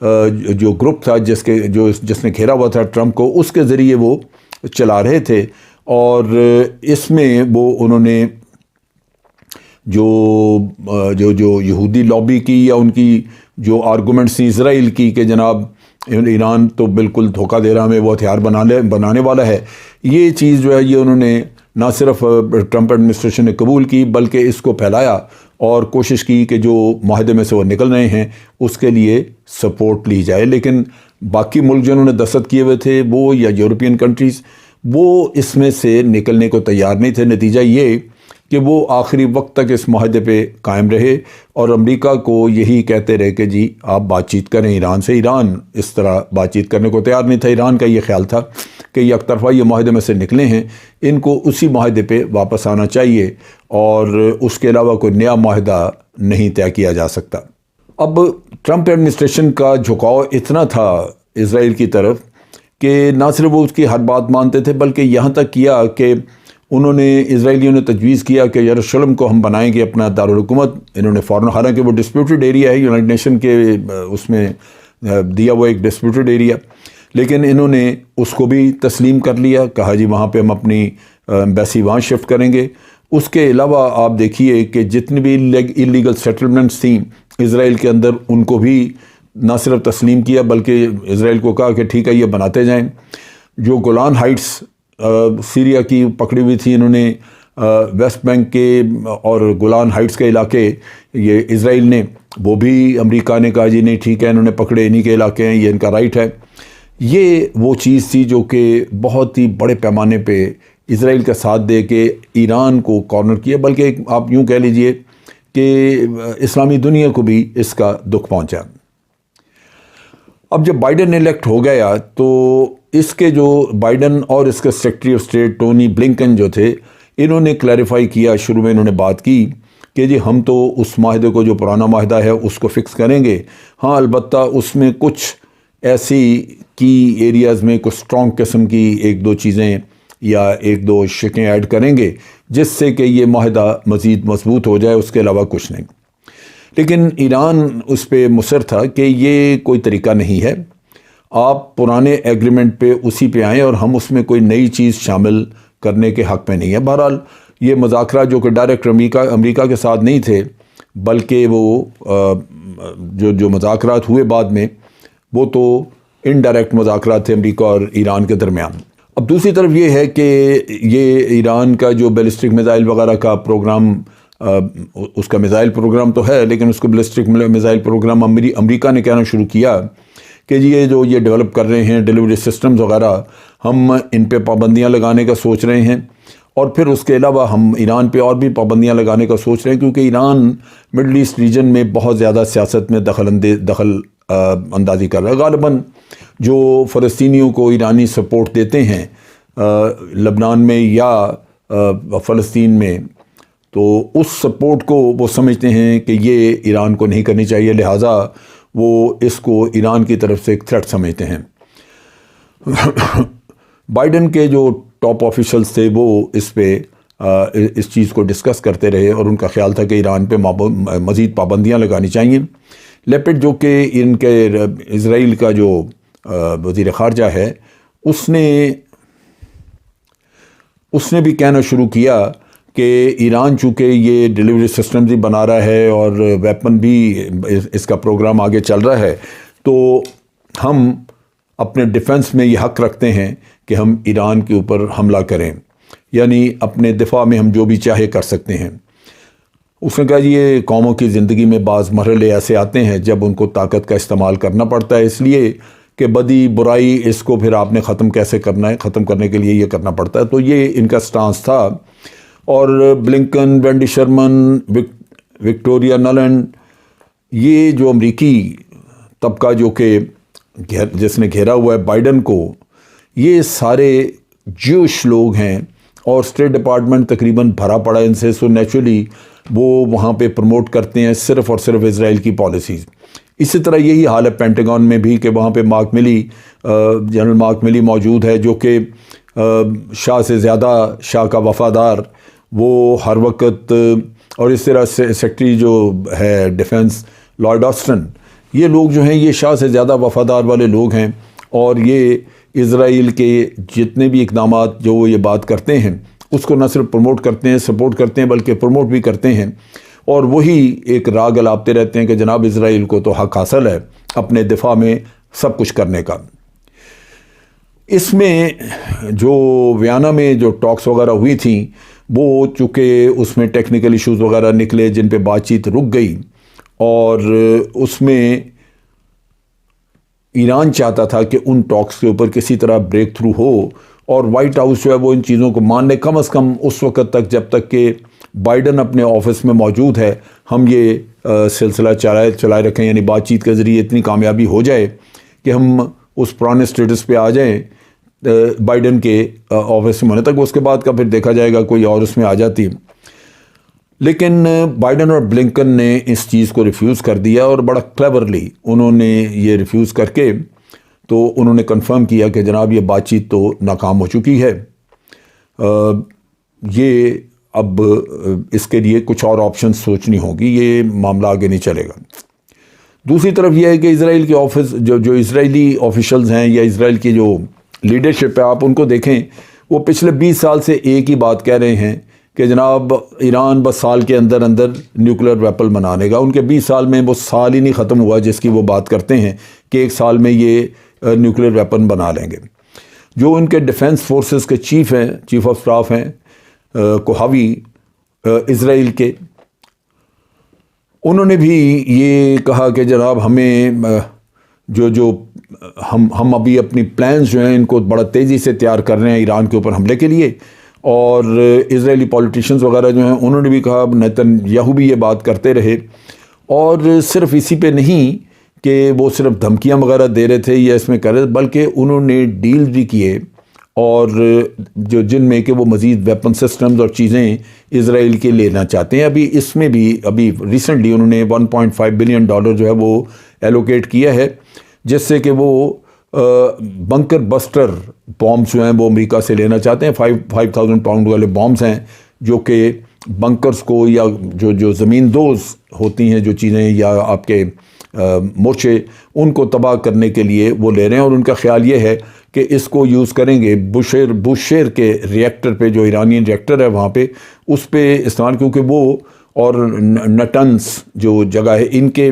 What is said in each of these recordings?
جو گروپ تھا جس نے گھیرا ہوا تھا ٹرمپ کو، اس کے ذریعے وہ چلا رہے تھے، اور اس میں انہوں نے جو یہودی لابی کی یا ان کی جو آرگومنٹس تھیں اسرائیل کی کہ جناب ایران تو بالکل دھوکہ دے رہا ہمیں، وہ ہتھیار بنانے والا ہے، یہ چیز جو ہے یہ انہوں نے نہ صرف ٹرمپ ایڈمنسٹریشن نے قبول کی بلکہ اس کو پھیلایا اور کوشش کی کہ جو معاہدے میں سے وہ نکل رہے ہیں اس کے لیے سپورٹ لی جائے۔ لیکن باقی ملک جنہوں نے دستخط کیے ہوئے تھے وہ یا یورپین کنٹریز، وہ اس میں سے نکلنے کو تیار نہیں تھے۔ نتیجہ یہ کہ وہ آخری وقت تک اس معاہدے پہ قائم رہے اور امریکہ کو یہی کہتے رہے کہ جی آپ بات چیت کریں ایران سے۔ ایران اس طرح بات چیت کرنے کو تیار نہیں تھا۔ ایران کا یہ خیال تھا کہ یک طرفہ یہ معاہدے میں سے نکلے ہیں، ان کو اسی معاہدے پہ واپس آنا چاہیے اور اس کے علاوہ کوئی نیا معاہدہ نہیں طے کیا جا سکتا۔ اب ٹرمپ ایڈمنسٹریشن کا جھکاؤ اتنا تھا اسرائیل کی طرف کہ نہ صرف وہ اس کی ہر بات مانتے تھے بلکہ یہاں تک کیا کہ انہوں نے اسرائیلیوں نے تجویز کیا کہ یروشلم کو ہم بنائیں گے اپنا دارالحکومت۔ انہوں نے فوراً، حالانکہ وہ ڈسپیوٹڈ ایریا ہے، یونائٹڈ نیشن کے اس میں دیا ہوا ایک ڈسپیوٹڈ ایریا، لیکن انہوں نے اس کو بھی تسلیم کر لیا، کہا جی وہاں پہ ہم اپنی ایمبیسی وہاں شفٹ کریں گے۔ اس کے علاوہ آپ دیکھیے کہ جتنی بھی اللیگل سیٹلمنٹس تھیں اسرائیل کے اندر ان کو بھی نہ صرف تسلیم کیا بلکہ اسرائیل کو کہا کہ ٹھیک ہے یہ بناتے جائیں۔ جو گولان ہائٹس سیریا کی پکڑی ہوئی تھی، انہوں نے ویسٹ بینک کے اور گولان ہائٹس کے علاقے یہ اسرائیل نے، وہ بھی امریکہ نے کہا جی نہیں ٹھیک ہے، انہوں نے پکڑے، انہی کے علاقے ہیں، یہ ان کا رائٹ ہے۔ یہ وہ چیز تھی جو کہ بہت ہی بڑے پیمانے پہ اسرائیل کا ساتھ دے کے ایران کو کارنر کیا، بلکہ آپ یوں کہہ لیجئے کہ اسلامی دنیا کو بھی اس کا دکھ پہنچا۔ اب جب بائیڈن الیکٹ ہو گیا تو اس کے جو بائیڈن اور اس کے secretary of state Tony Blinken جو تھے، انہوں نے کلیریفائی کیا، شروع میں انہوں نے بات کی کہ جی ہم تو اس معاہدے کو جو پرانا معاہدہ ہے اس کو فکس کریں گے، ہاں البتہ اس میں کچھ ایسی کی ایریاز میں کچھ اسٹرانگ قسم کی ایک دو چیزیں یا ایک دو شکیں ایڈ کریں گے جس سے کہ یہ معاہدہ مزید مضبوط ہو جائے، اس کے علاوہ کچھ نہیں۔ لیکن ایران اس پہ مصر تھا کہ یہ کوئی طریقہ نہیں ہے، آپ پرانے ایگریمنٹ پہ اسی پہ آئیں اور ہم اس میں کوئی نئی چیز شامل کرنے کے حق میں نہیں ہے۔ بہرحال یہ مذاکرات جو کہ ڈائریکٹ امریکہ کے ساتھ نہیں تھے بلکہ وہ جو مذاکرات ہوئے بعد میں وہ تو انڈائریکٹ مذاکرات تھے امریکہ اور ایران کے درمیان۔ اب دوسری طرف یہ ہے کہ یہ ایران کا جو بیلسٹک میزائل وغیرہ کا پروگرام، اس کا میزائل پروگرام تو ہے لیکن اس کو بیلسٹک میزائل پروگرام امریکہ نے کہنا شروع کیا کہ یہ جو یہ ڈیولپ کر رہے ہیں ڈیلیوری سسٹمز وغیرہ، ہم ان پہ پابندیاں لگانے کا سوچ رہے ہیں، اور پھر اس کے علاوہ ہم ایران پہ اور بھی پابندیاں لگانے کا سوچ رہے ہیں کیونکہ ایران مڈل ایسٹ ریجن میں بہت زیادہ سیاست میں دخل اندازی کر رہا ہے۔ غالباً جو فلسطینیوں کو ایرانی سپورٹ دیتے ہیں لبنان میں یا فلسطین میں، تو اس سپورٹ کو وہ سمجھتے ہیں کہ یہ ایران کو نہیں کرنی چاہیے، لہٰذا وہ اس کو ایران کی طرف سے ایک تھریٹ سمجھتے ہیں۔ بائیڈن کے جو ٹاپ آفیشلز تھے وہ اس پہ اس چیز کو ڈسکس کرتے رہے اور ان کا خیال تھا کہ ایران پہ مزید پابندیاں لگانی چاہیے۔ لیپٹ جو کہ ان کے اسرائیل کا جو وزیر خارجہ ہے، اس نے بھی کہنا شروع کیا کہ ایران چونکہ یہ ڈیلیوری سسٹمز ہی بنا رہا ہے اور ویپن بھی اس کا پروگرام آگے چل رہا ہے، تو ہم اپنے ڈیفنس میں یہ حق رکھتے ہیں کہ ہم ایران کے اوپر حملہ کریں، یعنی اپنے دفاع میں ہم جو بھی چاہے کر سکتے ہیں۔ اس نے کہا یہ قوموں کی زندگی میں بعض مرحلے ایسے آتے ہیں جب ان کو طاقت کا استعمال کرنا پڑتا ہے، اس لیے کہ بدی برائی اس کو پھر آپ نے ختم کیسے کرنا ہے، ختم کرنے کے لیے یہ کرنا پڑتا ہے۔ تو یہ ان کا سٹانس تھا۔ اور بلنکن، وینڈی شرمن، وکٹوریا نلینڈ، یہ جو امریکی طبقہ جو کہ جس نے گھیرا ہوا ہے بائیڈن کو، یہ سارے جوش لوگ ہیں اور اسٹیٹ ڈپارٹمنٹ تقریباً بھرا پڑا ان سے، سو نیچرلی وہ وہاں پہ پروموٹ کرتے ہیں صرف اور صرف اسرائیل کی پالیسیز۔ اسی طرح یہی حال ہے پینٹاگون میں بھی کہ وہاں پہ جنرل مارک ملی موجود ہے جو کہ شاہ سے زیادہ شاہ کا وفادار، وہ ہر وقت، اور اس طرح سے سیکرٹری جو ہے ڈیفنس لارڈ آسٹن، یہ لوگ جو ہیں یہ شاہ سے زیادہ وفادار والے لوگ ہیں، اور یہ اسرائیل کے جتنے بھی اقدامات جو وہ یہ بات کرتے ہیں اس کو نہ صرف پروموٹ کرتے ہیں، سپورٹ کرتے ہیں، بلکہ پروموٹ بھی کرتے ہیں، اور وہی ایک راگ الاپتے رہتے ہیں کہ جناب اسرائیل کو تو حق حاصل ہے اپنے دفاع میں سب کچھ کرنے کا۔ اس میں جو ویانا میں جو ٹاکس وغیرہ ہوئی تھیں، وہ چونکہ اس میں ٹیکنیکل ایشوز وغیرہ نکلے جن پہ بات چیت رک گئی، اور اس میں ایران چاہتا تھا کہ ان ٹاکس کے اوپر کسی طرح بریک تھرو ہو، اور وائٹ ہاؤس جو ہے وہ ان چیزوں کو مان لے، کم از کم اس وقت تک جب تک کہ بائیڈن اپنے آفس میں موجود ہے ہم یہ سلسلہ چلائے رکھیں، یعنی بات چیت کے ذریعے اتنی کامیابی ہو جائے کہ ہم اس پرانے سٹیٹس پہ آ جائیں بائیڈن کے آفس میں ہونے تک، اس کے بعد کا پھر دیکھا جائے گا کوئی اور اس میں آ جاتی۔ لیکن بائیڈن اور بلنکن نے اس چیز کو ریفیوز کر دیا، اور بڑا کلیورلی انہوں نے یہ ریفیوز کر کے تو انہوں نے کنفرم کیا کہ جناب یہ بات چیت تو ناکام ہو چکی ہے، یہ اب اس کے لیے کچھ اور آپشنز سوچنی ہوگی، یہ معاملہ آگے نہیں چلے گا۔ دوسری طرف یہ ہے کہ اسرائیل کے آفس جو اسرائیلی آفیشلز ہیں یا اسرائیل کی جو لیڈرشپ ہے، آپ ان کو دیکھیں، وہ پچھلے 20 سال سے ایک ہی بات کہہ رہے ہیں کہ جناب ایران بس سال کے اندر اندر نیوکلیر ویپن بنانے گا۔ ان کے 20 سال میں وہ سال ہی نہیں ختم ہوا جس کی وہ بات کرتے ہیں کہ ایک سال میں یہ نیوکلیر ویپن بنا لیں گے۔ جو ان کے ڈیفنس فورسز کے چیف آف سٹاف ہیں کوہاوی اسرائیل کے، انہوں نے بھی یہ کہا کہ جناب ہمیں جو ہم ابھی اپنی پلانز جو ہیں ان کو بڑا تیزی سے تیار کر رہے ہیں ایران کے اوپر حملے کے لیے، اور اسرائیلی پولیٹیشینز وغیرہ جو ہیں انہوں نے بھی کہا، نیتن یاہو بھی یہ بات کرتے رہے، اور صرف اسی پہ نہیں کہ وہ صرف دھمکیاں وغیرہ دے رہے تھے یا اس میں کر رہے، بلکہ انہوں نے ڈیل بھی کیے، اور جن میں کہ وہ مزید ویپن سسٹمز اور چیزیں اسرائیل کے لینا چاہتے ہیں۔ اس میں بھی ابھی ریسنٹلی انہوں نے $1.5 بلین جو ہے وہ ایلوکیٹ کیا ہے، جس سے کہ وہ بنکر بسٹر بامز جو ہیں وہ امریکہ سے لینا چاہتے ہیں۔ 5,000 پاؤنڈ والے بامز ہیں جو کہ بنکرز کو یا جو زمین دوز ہوتی ہیں جو چیزیں یا آپ کے مورچے ان کو تباہ کرنے کے لیے وہ لے رہے ہیں، اور ان کا خیال یہ ہے کہ اس کو یوز کریں گے بوشیر کے ریئیکٹر پہ، جو ایرانین ریئیکٹر ہے وہاں پہ، اس پہ استعمال، کیونکہ وہ اور نٹنز جو جگہ ہے ان کے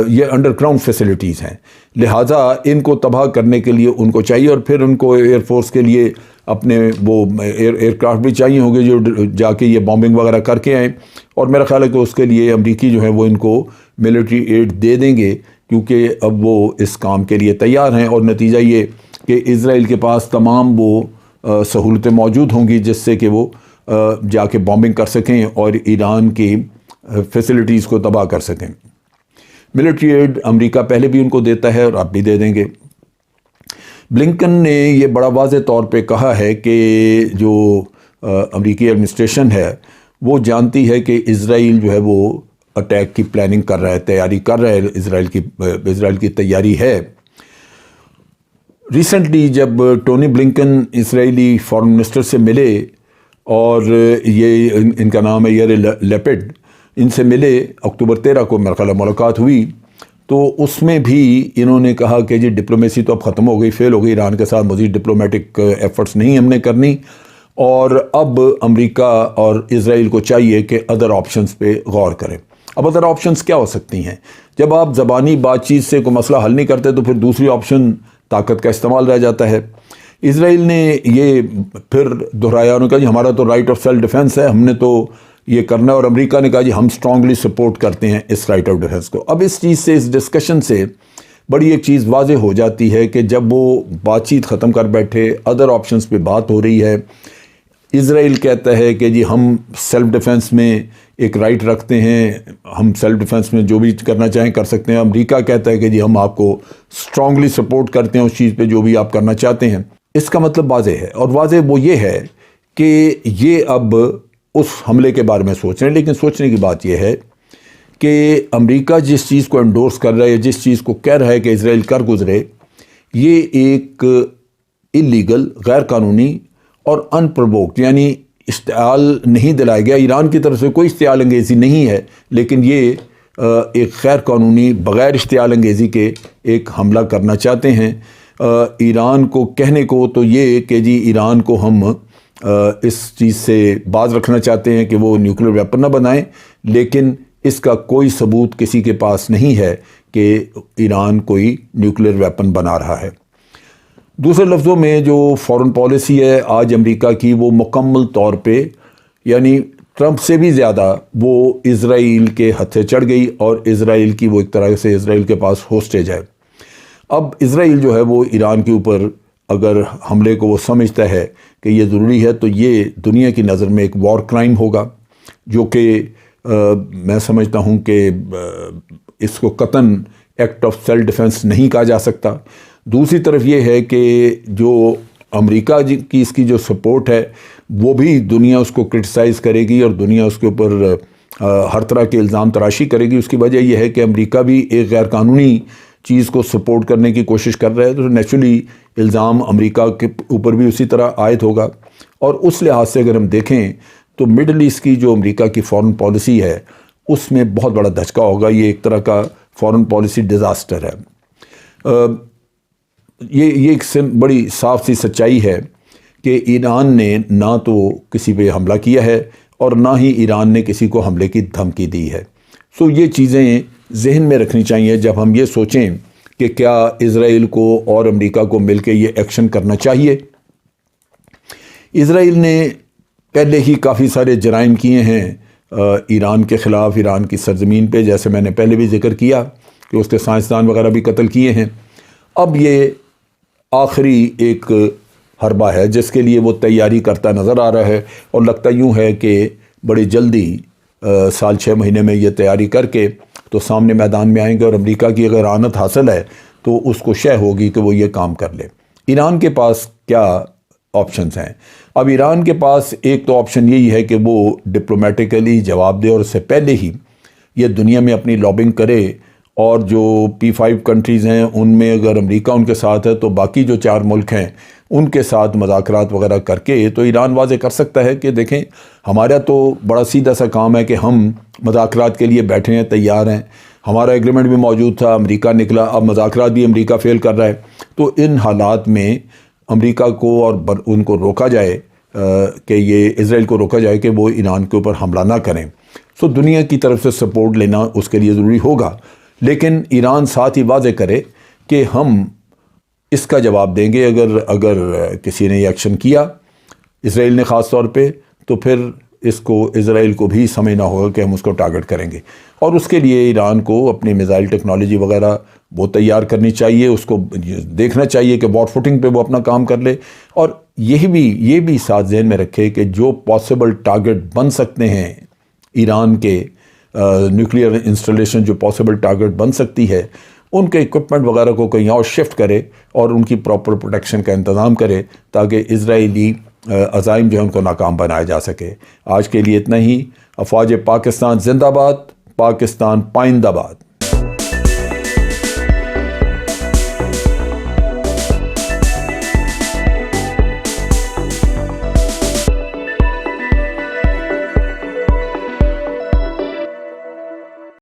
یہ انڈر گراؤنڈ فیسلٹیز ہیں، لہٰذا ان کو تباہ کرنے کے لیے ان کو چاہیے، اور پھر ان کو ایئر فورس کے لیے اپنے وہ ایئر کرافٹ بھی چاہیے ہوں گے جو جا کے یہ بامبنگ وغیرہ کر کے آئیں، اور میرا خیال ہے کہ اس کے لیے امریکی جو ہیں وہ ان کو ملٹری ایڈ دے دیں گے، کیونکہ اب وہ اس کام کے لیے تیار ہیں، اور نتیجہ یہ کہ اسرائیل کے پاس تمام وہ سہولتیں موجود ہوں گی جس سے کہ وہ جا کے بامبنگ کر سکیں اور ایران کی فیسلٹیز کو تباہ کر سکیں۔ ملٹری ایڈ امریکہ پہلے بھی ان کو دیتا ہے اور اب بھی دے دیں گے۔ بلنکن نے یہ بڑا واضح طور پہ کہا ہے کہ جو امریکی ایڈمنسٹریشن ہے وہ جانتی ہے کہ اسرائیل جو ہے وہ اٹیک کی پلاننگ کر رہا ہے، تیاری کر رہا ہے، اسرائیل کی تیاری ہے۔ ریسنٹلی جب ٹونی بلنکن اسرائیلی فارن منسٹر سے ملے، اور یہ ان کا نام ہے یار لیپڈ، ان سے ملے اکتوبر 13 کو میرا خیال ہے ملاقات ہوئی، تو اس میں بھی انہوں نے کہا کہ جی ڈپلومیسی تو اب ختم ہو گئی، فیل ہو گئی، ایران کے ساتھ مزید ڈپلومیٹک ایفرٹس نہیں ہم نے کرنی، اور اب امریکہ اور اسرائیل کو چاہیے کہ ادر آپشنز پہ غور کریں۔ اب ادر آپشنز کیا ہو سکتی ہیں؟ جب آپ زبانی بات چیت سے کوئی مسئلہ حل نہیں کرتے تو پھر دوسری آپشن طاقت کا استعمال رہ جاتا ہے۔ اسرائیل نے یہ پھر دہرایا، انہوں نے کہا جی ہمارا تو رائٹ آف سیلف ڈیفenس ہے، ہم نے تو یہ کرنا ہے، اور امریکہ نے کہا جی ہم اسٹرانگلی سپورٹ کرتے ہیں اس رائٹ آف ڈیفنس کو۔ اب اس چیز سے، اس ڈسکشن سے بڑی ایک چیز واضح ہو جاتی ہے کہ جب وہ بات چیت ختم کر بیٹھے، ادر آپشنز پہ بات ہو رہی ہے، اسرائیل کہتا ہے کہ جی ہم سیلف ڈیفنس میں ایک رائٹ رکھتے ہیں، ہم سیلف ڈیفنس میں جو بھی کرنا چاہیں کر سکتے ہیں، امریکہ کہتا ہے کہ جی ہم آپ کو اسٹرانگلی سپورٹ کرتے ہیں اس چیز پہ جو بھی آپ کرنا چاہتے ہیں۔ اس کا مطلب واضح ہے، اور واضح وہ یہ ہے کہ یہ اب اس حملے کے بارے میں سوچ رہے ہیں، لیکن سوچنے کی بات یہ ہے کہ امریکہ جس چیز کو انڈورس کر رہا ہے، جس چیز کو کہہ رہا ہے کہ اسرائیل کر گزرے، یہ ایک اللیگل، غیر قانونی اور ان پرووکڈ، یعنی اشتعال نہیں دلایا گیا، ایران کی طرف سے کوئی اشتعال انگیزی نہیں ہے، لیکن یہ ایک غیر قانونی بغیر اشتعال انگیزی کے ایک حملہ کرنا چاہتے ہیں۔ ایران کو کہنے کو تو یہ کہ جی ایران کو ہم اس چیز سے باز رکھنا چاہتے ہیں کہ وہ نیوکلیر ویپن نہ بنائیں، لیکن اس کا کوئی ثبوت کسی کے پاس نہیں ہے کہ ایران کوئی نیوکلیر ویپن بنا رہا ہے۔ دوسرے لفظوں میں جو فارن پالیسی ہے آج امریکہ کی، وہ مکمل طور پہ یعنی ٹرمپ سے بھی زیادہ وہ اسرائیل کے ہتھے چڑھ گئی، اور اسرائیل کی وہ ایک طرح سے اسرائیل کے پاس ہوسٹیج ہے۔ اب اسرائیل جو ہے وہ ایران کے اوپر اگر حملے کو وہ سمجھتا ہے کہ یہ ضروری ہے، تو یہ دنیا کی نظر میں ایک وار کرائم ہوگا، جو کہ میں سمجھتا ہوں کہ اس کو قطعاً ایکٹ آف سیلف ڈیفنس نہیں کہا جا سکتا۔ دوسری طرف یہ ہے کہ جو امریکہ کی اس کی جو سپورٹ ہے، وہ بھی دنیا اس کو کرٹیسائز کرے گی اور دنیا اس کے اوپر ہر طرح کے الزام تراشی کرے گی۔ اس کی وجہ یہ ہے کہ امریکہ بھی ایک غیر قانونی چیز کو سپورٹ کرنے کی کوشش کر رہا ہے، تو نیچرلی الزام امریکہ کے اوپر بھی اسی طرح عائد ہوگا۔ اور اس لحاظ سے اگر ہم دیکھیں تو مڈل ایسٹ کی جو امریکہ کی فارن پالیسی ہے، اس میں بہت بڑا دھچکا ہوگا۔ یہ ایک طرح کا فارن پالیسی ڈیزاسٹر ہے۔ یہ ایک بڑی صاف سی سچائی ہے کہ ایران نے نہ تو کسی پہ حملہ کیا ہے اور نہ ہی ایران نے کسی کو حملے کی دھمکی دی ہے۔ سو یہ چیزیں ذہن میں رکھنی چاہیے جب ہم یہ سوچیں کہ کیا اسرائیل کو اور امریکہ کو مل کے یہ ایکشن کرنا چاہیے۔ اسرائیل نے پہلے ہی کافی سارے جرائم کیے ہیں ایران کے خلاف، ایران کی سرزمین پہ، جیسے میں نے پہلے بھی ذکر کیا کہ اس کے سائنسدان وغیرہ بھی قتل کیے ہیں۔ اب یہ آخری ایک حربہ ہے جس کے لیے وہ تیاری کرتا نظر آ رہا ہے، اور لگتا یوں ہے کہ بڑی جلدی سال 6 مہینے میں یہ تیاری کر کے تو سامنے میدان میں آئیں گے، اور امریکہ کی اگر اعانت حاصل ہے تو اس کو شے ہوگی کہ وہ یہ کام کر لے۔ ایران کے پاس کیا آپشنز ہیں؟ اب ایران کے پاس ایک تو آپشن یہی ہے کہ وہ ڈپلومیٹیکلی جواب دے، اور اس سے پہلے ہی یہ دنیا میں اپنی لابنگ کرے، اور جو P5 کنٹریز ہیں ان میں اگر امریکہ ان کے ساتھ ہے تو باقی جو 4 ملک ہیں ان کے ساتھ مذاکرات وغیرہ کر کے تو ایران واضح کر سکتا ہے کہ دیکھیں ہمارا تو بڑا سیدھا سا کام ہے کہ ہم مذاکرات کے لیے بیٹھے ہیں، تیار ہیں، ہمارا ایگریمنٹ بھی موجود تھا، امریکہ نکلا، اب مذاکرات بھی امریکہ فیل کر رہا ہے، تو ان حالات میں امریکہ کو اور ان کو روکا جائے کہ یہ اسرائیل کو روکا جائے کہ وہ ایران کے اوپر حملہ نہ کریں۔ سو دنیا کی طرف سے سپورٹ لینا اس کے لیے ضروری ہوگا، لیکن ایران ساتھ ہی واضح کرے کہ ہم اس کا جواب دیں گے اگر کسی نے یہ ایکشن کیا، اسرائیل نے خاص طور پہ، تو پھر اس کو اسرائیل کو بھی سمجھنا ہوگا کہ ہم اس کو ٹارگٹ کریں گے، اور اس کے لیے ایران کو اپنی میزائل ٹیکنالوجی وغیرہ وہ تیار کرنی چاہیے، اس کو دیکھنا چاہیے کہ واٹ فوٹنگ پہ وہ اپنا کام کر لے، اور یہ بھی ساتھ ذہن میں رکھے کہ جو پاسبل ٹارگٹ بن سکتے ہیں ایران کے نیوکلیئر انسٹالیشن، جو پاسبل ٹارگٹ بن سکتی ہے، ان کے اکوپمنٹ وغیرہ کو کہیں اور شفٹ کرے اور ان کی پراپر پروٹیکشن کا انتظام کرے تاکہ اسرائیلی عزائم جو ہیں ان کو ناکام بنایا جا سکے۔ آج کے لیے اتنا ہی۔ افواج پاکستان زندہ باد، پاکستان پائندہ باد۔